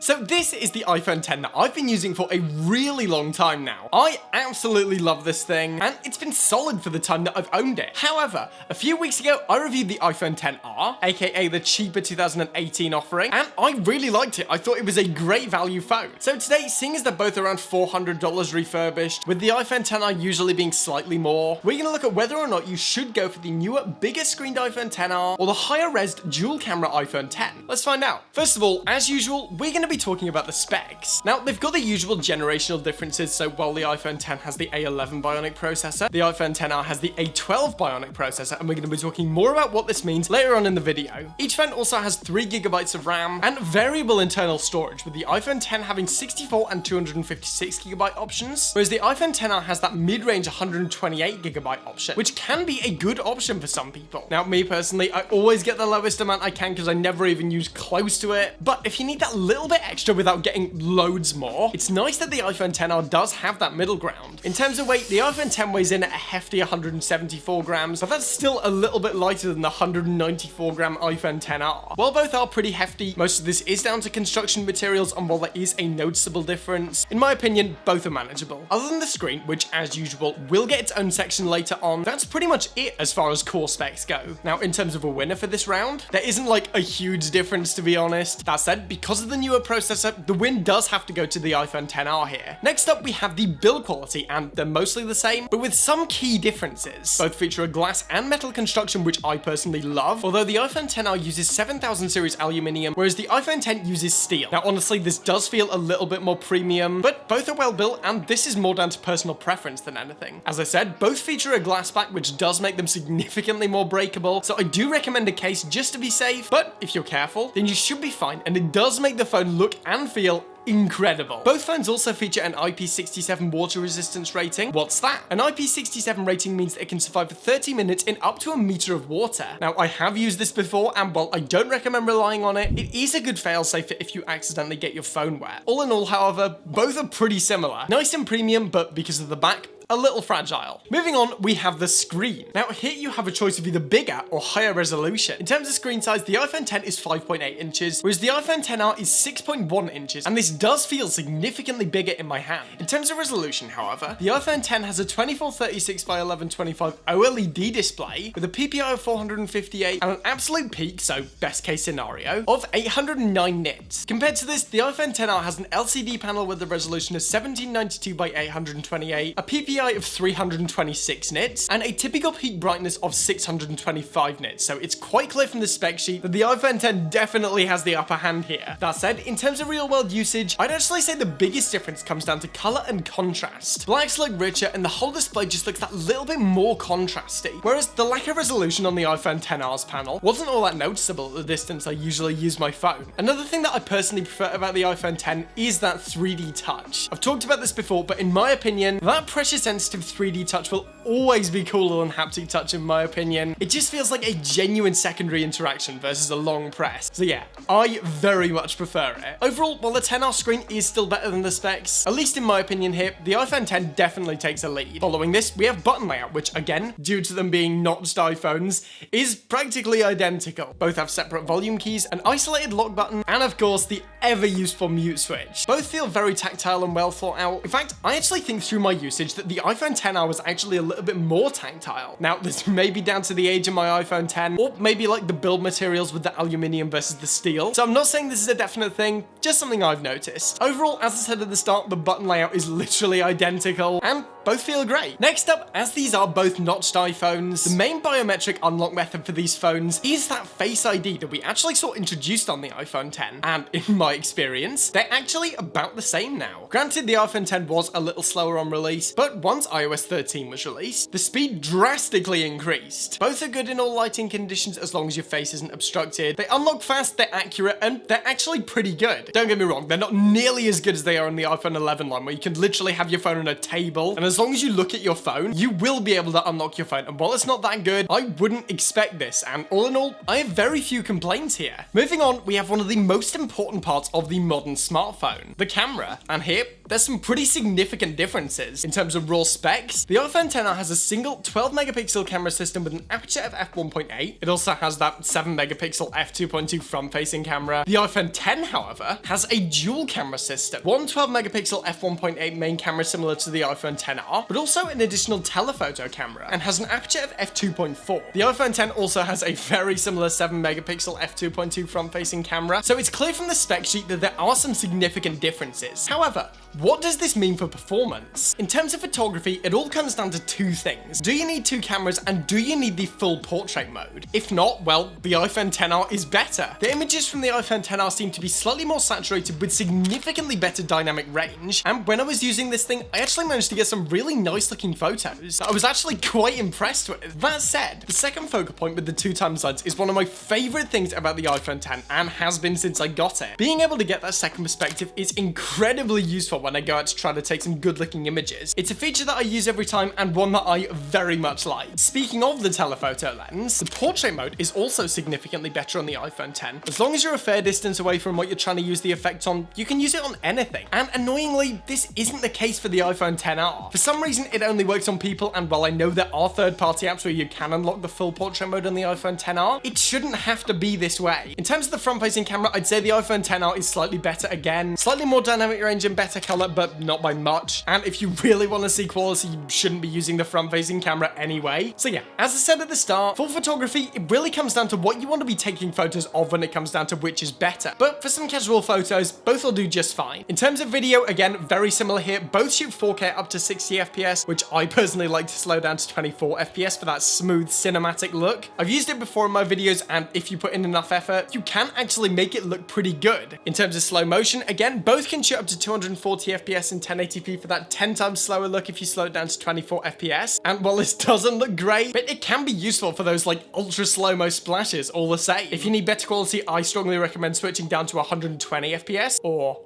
So this is the iPhone 10 that I've been using for a really long time now. I absolutely love this thing, and it's been solid for the time that I've owned it. However, a few weeks ago, I reviewed the iPhone 10R, aka the cheaper 2018 offering, and I really liked it. I thought it was a great value phone. So today, seeing as they're both around $400 refurbished, with the iPhone 10R usually being slightly more, we're gonna look at whether or not you should go for the newer, bigger screened iPhone 10R or the higher res dual camera iPhone 10. Let's find out. First of all, as usual, we're gonna be talking about the specs. Now, they've got the usual generational differences, so while the iPhone 10 has the A11 Bionic processor, the iPhone 10R has the A12 Bionic processor, and we're going to be talking more about what this means later on in the video. Each phone also has 3GB of RAM and variable internal storage, with the iPhone 10 having 64 and 256GB options, whereas the iPhone 10R has that mid-range 128GB option, which can be a good option for some people. Now, me personally, I always get the lowest amount I can because I never even use close to it, but if you need that little bit extra without getting loads more, it's nice that the iPhone 10R does have that middle ground. In terms of weight, the iPhone 10 weighs in at a hefty 174 grams, but that's still a little bit lighter than the 194 gram iPhone 10R. While both are pretty hefty, most of this is down to construction materials, and while there is a noticeable difference, in my opinion, both are manageable. Other than the screen, which as usual will get its own section later on, that's pretty much it as far as core specs go. Now, in terms of a winner for this round, there isn't like a huge difference, to be honest. That said, because of the newer processor, the win does have to go to the iPhone 10R here. Next up, we have the build quality, and they're mostly the same, but with some key differences. Both feature a glass and metal construction, which I personally love, although the iPhone 10R uses 7000 series aluminium, whereas the iPhone 10 uses steel. Now, honestly, this does feel a little bit more premium, but both are well built, and this is more down to personal preference than anything. As I said, both feature a glass back, which does make them significantly more breakable, so I do recommend a case just to be safe, but if you're careful, then you should be fine, and it does make the phone look and feel incredible. Both phones also feature an IP67 water resistance rating. What's that? An IP67 rating means that it can survive for 30 minutes in up to a meter of water. Now, I have used this before, and while I don't recommend relying on it, it is a good failsafe if you accidentally get your phone wet. All in all, however, both are pretty similar. Nice and premium, but because of the back, a little fragile. Moving on, we have the screen. Now, here you have a choice of either bigger or higher resolution. In terms of screen size, the iPhone 10 is 5.8 inches, whereas the iPhone 10R is 6.1 inches, and this does feel significantly bigger in my hand. In terms of resolution, however, the iPhone 10 has a 2436 by 1125 OLED display with a PPI of 458 and an absolute peak, so best case scenario, of 809 nits. Compared to this, the iPhone 10R has an LCD panel with a resolution of 1792 by 828, a PPI of 326 nits, and a typical peak brightness of 625 nits, so it's quite clear from the spec sheet that the iPhone 10 definitely has the upper hand here. That said, in terms of real-world usage, I'd actually say the biggest difference comes down to color and contrast. Blacks look richer, and the whole display just looks that little bit more contrasty, whereas the lack of resolution on the iPhone 10R's panel wasn't all that noticeable at the distance I usually use my phone. Another thing that I personally prefer about the iPhone 10 is that 3D touch. I've talked about this before, but in my opinion, that pressure-sensitive 3D touch will always be cooler than haptic touch in my opinion. It just feels like a genuine secondary interaction versus a long press. So yeah, I very much prefer it. Overall, while the 10R screen is still better than the specs, at least in my opinion here, the iPhone 10 definitely takes a lead. Following this, we have button layout, which again, due to them being notched iPhones, is practically identical. Both have separate volume keys, an isolated lock button, and of course the ever useful mute switch. Both feel very tactile and well thought out. In fact, I actually think through my usage that the iPhone 10R was actually a little bit more tactile. Now, this may be down to the age of my iPhone 10, or maybe like the build materials with the aluminium versus the steel. So I'm not saying this is a definite thing, just something I've noticed. Overall, as I said at the start, the button layout is literally identical, and both feel great. Next up, as these are both notched iPhones, the main biometric unlock method for these phones is that Face ID that we actually saw introduced on the iPhone 10, and in my experience, they're actually about the same now. Granted, the iPhone 10 was a little slower on release, but once iOS 13 was released, the speed drastically increased. Both are good in all lighting conditions as long as your face isn't obstructed. They unlock fast, they're accurate, and they're actually pretty good. Don't get me wrong, they're not nearly as good as they are on the iPhone 11 line, where you can literally have your phone on a table, and as long as you look at your phone, you will be able to unlock your phone. And while it's not that good, I wouldn't expect this, and all in all, I have very few complaints here. Moving on, we have one of the most important parts of the modern smartphone, the camera. And here, there's some pretty significant differences. In terms of raw specs, the iPhone XR has a single 12 megapixel camera system with an aperture of f1.8. It also has that 7 megapixel f2.2 front-facing camera. The iPhone X, however, has a dual camera system. One 12 megapixel f1.8 main camera similar to the iPhone XR, but also an additional telephoto camera, and has an aperture of f2.4. The iPhone X also has a very similar 7 megapixel f2.2 front-facing camera, so it's clear from the spec sheet that there are some significant differences. However, what does this mean for performance? In terms of photography, it all comes down to two things. Do you need two cameras, and do you need the full portrait mode? If not, well, the iPhone XR is better. The images from the iPhone XR seem to be slightly more saturated with significantly better dynamic range, and when I was using this thing, I actually managed to get some really nice looking photos that I was actually quite impressed with. That said, the second focal point with the 2x lens is one of my favorite things about the iPhone X, and has been since I got it. Being able to get that second perspective is incredibly useful when I go out to try to take some good looking images. It's a feature that I use every time, and one that I very much like. Speaking of the telephoto lens, the portrait mode is also significantly better on the iPhone X. As long as you're a fair distance away from what you're trying to use the effect on, you can use it on anything. And annoyingly, this isn't the case for the iPhone XR. For some reason, it only works on people, and while I know there are third-party apps where you can unlock the full portrait mode on the iPhone XR, it shouldn't have to be this way. In terms of the front-facing camera, I'd say the iPhone XR is slightly better again, slightly more dynamic range and better color, but not by much. And if you really want to see quality, you shouldn't be using the front-facing camera anyway. So yeah, as I said at the start, for photography, it really comes down to what you want to be taking photos of when it comes down to which is better. But for some casual photos, both will do just fine. In terms of video, again, very similar here. Both shoot 4K up to 60 FPS, which I personally like to slow down to 24 FPS for that smooth cinematic look. I've used it before in my videos, and if you put in enough effort, you can actually make it look pretty good. In terms of slow motion, again, both can shoot up to 240 FPS in 1080p for that 10 times slower look if you slow it down to 24 FPS. And while this doesn't look great, but it can be useful for those like ultra slow-mo splashes all the same. If you need better quality, I strongly recommend switching down to 120 FPS, or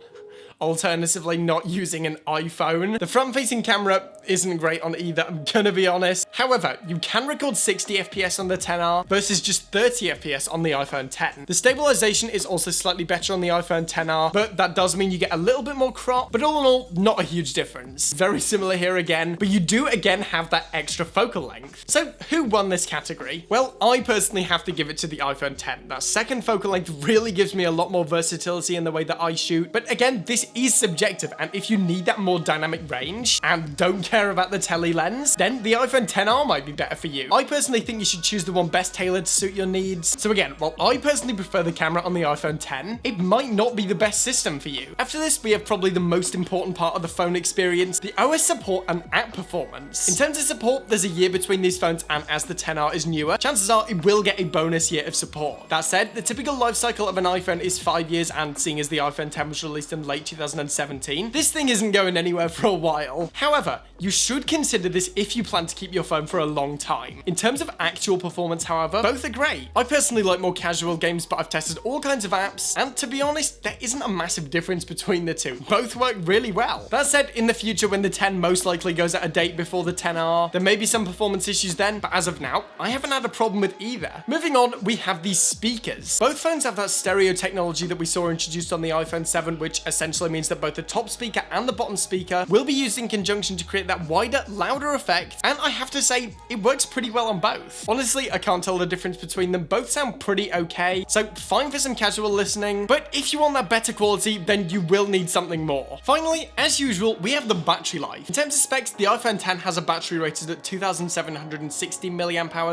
alternatively not using an iPhone. The front-facing camera isn't great on either, I'm gonna be honest. However, you can record 60 FPS on the XR versus just 30 FPS on the iPhone X. The stabilization is also slightly better on the iPhone XR, but that does mean you get a little bit more crop, but all in all, not a huge difference. Very similar here again, but you do again have that extra focal length. So who won this category? Well, I personally have to give it to the iPhone X. That second focal length really gives me a lot more versatility in the way that I shoot, but again, this is subjective, and if you need that more dynamic range and don't care about the tele lens, then the iPhone XR might be better for you. I personally think you should choose the one best tailored to suit your needs. So again, while I personally prefer the camera on the iPhone X, it might not be the best system for you. After this, we have probably the most important part of the phone experience, the OS support and app performance. In terms of support, there's a year between these phones, and as the XR is newer, chances are it will get a bonus year of support. That said, the typical life cycle of an iPhone is 5 years, and seeing as the iPhone X was released in late 2017, this thing isn't going anywhere for a while. However, you should consider this if you plan to keep your phone for a long time. In terms of actual performance, however, both are great. I personally like more casual games, but I've tested all kinds of apps, and to be honest, there isn't a massive difference between the two. Both work really well. That said, in the future, when the 10 most likely goes out of date before the XR, there may be some performance issues then, but as of now, I haven't had a problem with either. Moving on, we have these speakers. Both phones have that stereo technology that we saw introduced on the iPhone 7, which essentially means that both the top speaker and the bottom speaker will be used in conjunction to create that wider, louder effect, and I have to say, it works pretty well on both. Honestly, I can't tell the difference between them. Both sound pretty okay, so fine for some casual listening, but if you want that better quality, then you will need something more. Finally, as usual, we have the battery life. In terms of specs, the iPhone X has a battery rated at 2,760 mAh,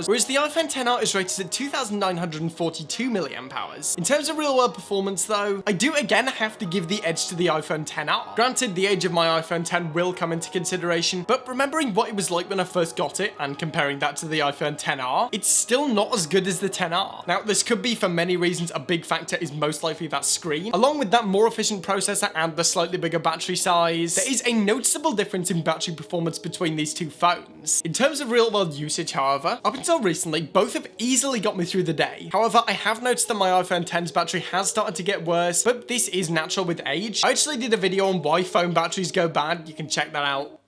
whereas the iPhone XR is rated at 2,942 mAh. In terms of real-world performance though, I do again have to give the edge to the iPhone XR. Granted, the age of my iPhone X will come into consideration, but remembering what it was like when I first got it and comparing that to the iPhone XR, it's still not as good as the XR. Now, this could be for many reasons. A big factor is most likely that screen. Along with that more efficient processor and the slightly bigger battery size, there is a noticeable difference in battery performance between these two phones. In terms of real-world usage, however, up until recently, both have easily got me through the day. However, I have noticed that my iPhone X's battery has started to get worse, but this is natural with age. I actually did a video on why phone batteries go bad. You can check that out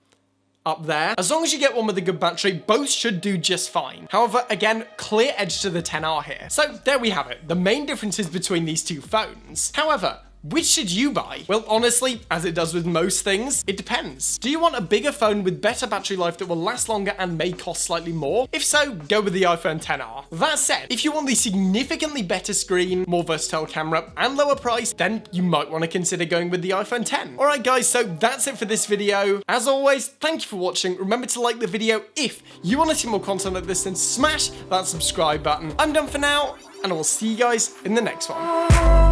up there. As long as you get one with a good battery, both should do just fine. However, again, clear edge to the XR here. So there we have it, the main differences between these two phones. However, Which should you buy? Well, honestly, as it does with most things, it depends. Do you want a bigger phone with better battery life that will last longer and may cost slightly more? If so, go with the iPhone XR. That said, if you want the significantly better screen, more versatile camera, and lower price, then you might want to consider going with the iPhone X. Alright guys, so that's it for this video. As always, thank you for watching. Remember to like the video if you want to see more content like this, and smash that subscribe button. I'm done for now, and I will see you guys in the next one.